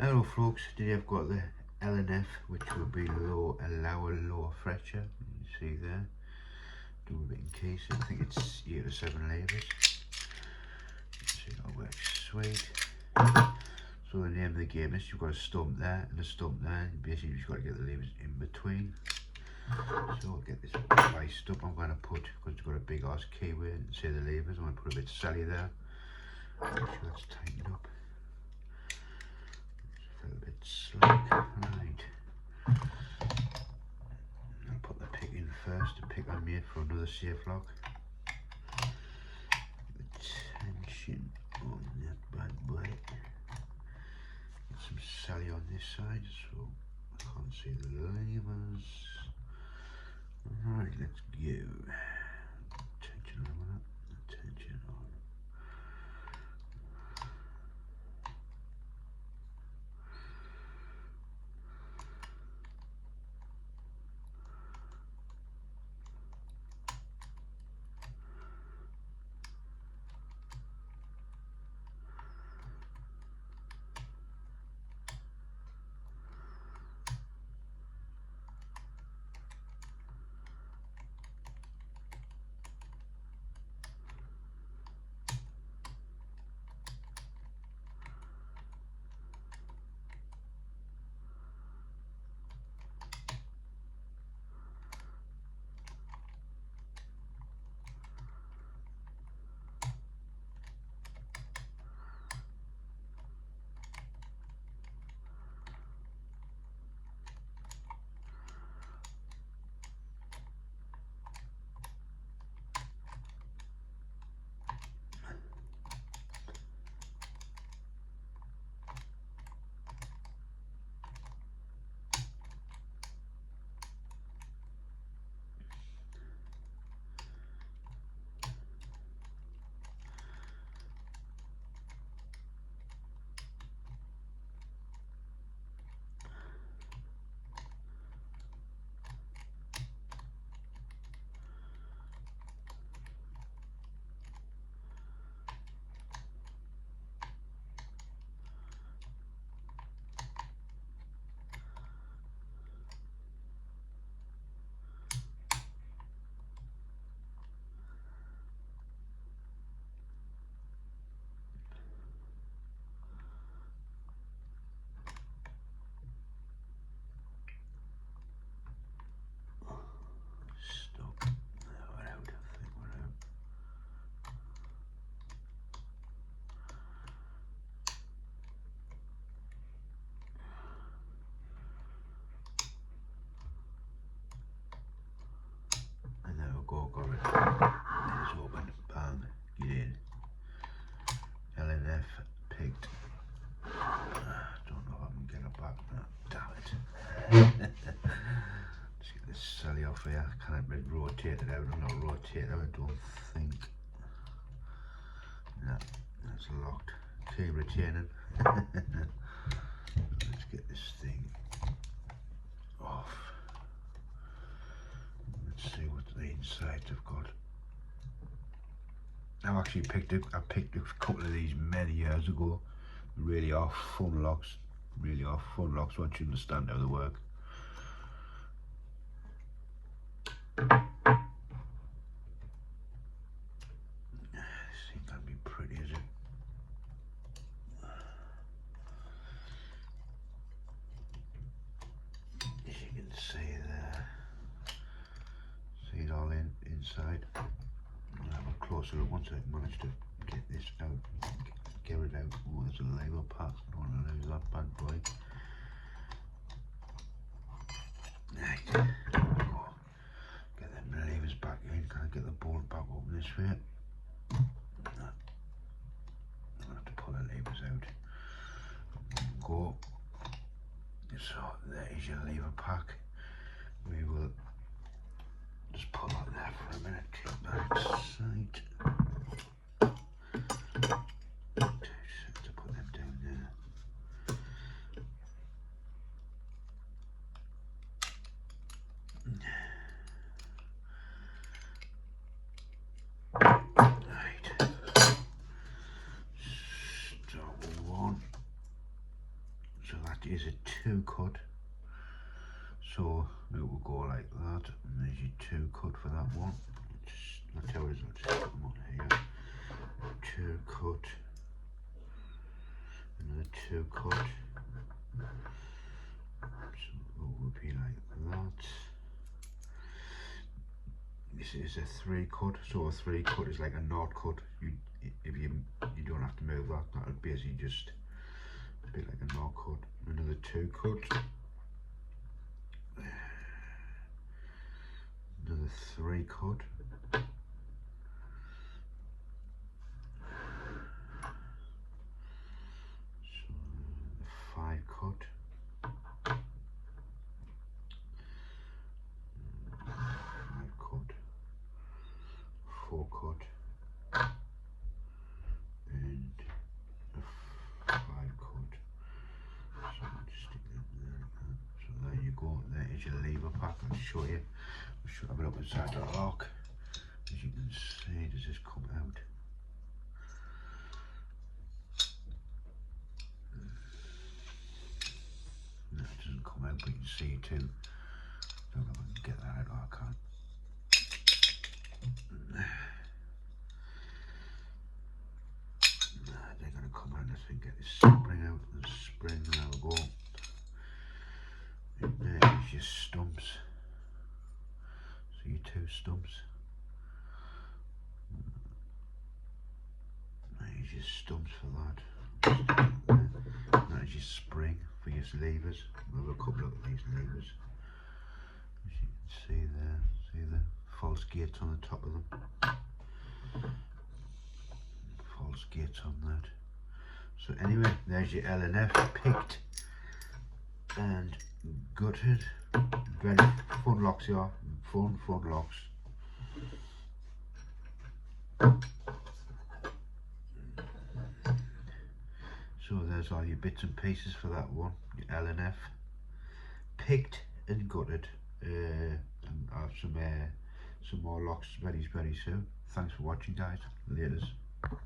Hello folks, today I've got the LNF, which will be Lowe Fletcher. You see there, do a bit in case. I think it's 8 or 7 labels. See how it works. Sweet. So the name of the game is, you've got a stump there and a stump there. Basically you've just got to get the levers in between. So I'll get this sliced up. I'm going to put, because it's got a big ass keyway and say the levers, I'm going to put a bit of sally there. Make sure that's tightened up. A little bit slack, right. I'll put the pick in first. The pick I made for another safe lock. The tension on that bad boy. Get some sally on this side so I can't see the levers. Right, let's go. Tension on that. Tension on. Stop. We're out, I think we're out. And there we go, got it. It's open, bang, get in. LNF picked. Don't know if I can get it back now. Damn it. Let's get this sally off here. Can't be rotated out. I'm not rotated out, I don't think. No, that's locked. Key retaining. Let's get this thing off. Let's see what the insides have got. I've actually picked a couple of these many years ago. Really are fun locks. Really are fun locks once you understand how they work. This thing can't be pretty, is it? As you can see there. See it all inside. I'll have a closer look once I manage to get this out. Get it out. Oh, there's a label pack. I don't want to lose that bad boy. Right. Oh, get them levers back in. Can't get the bolt back open this way. I'm gonna have to pull the levers out. Go. So there's your lever pack. We will just pull that there for a minute. Clip that inside. To put them down there. Right. Start one. So is a 2 cut, so it will go like that, and there's your 2 cut for that one. That's how it is. I'll just put them on here. 2 cut, another 2 cut, so it will be like that. This is a 3 cut, so a 3 cut is like a knot cut. If you don't have to move that, that would basically just be like a knot cut. Another 2 cut, another 3 cut, so 5 cut, 5 cut, 4 cut, and a 5 cut. So I'll just stick that there like that. So there you go. There is your lever pack. I'll show you. I'll show have a look inside the lock. As you can see, does this come out? No, it doesn't come out, but you can see it too. Don't know if I can get that out. Oh, I can't. They're going to come out. Let's get this spring out. The spring, there we go. And there's your stumps. So your 2 stumps. There's your stumps for that. There's your spring for your levers. We'll have a couple of these levers. As you can see there, see the false gates on the top of them. False gates on that. So anyway, there's your L&F picked and gutted. Very fun locks here. Fun locks. So there's all your bits and pieces for that one. Your L&F picked and gutted. And I'll have some more locks very soon. Thanks for watching, guys. Laters.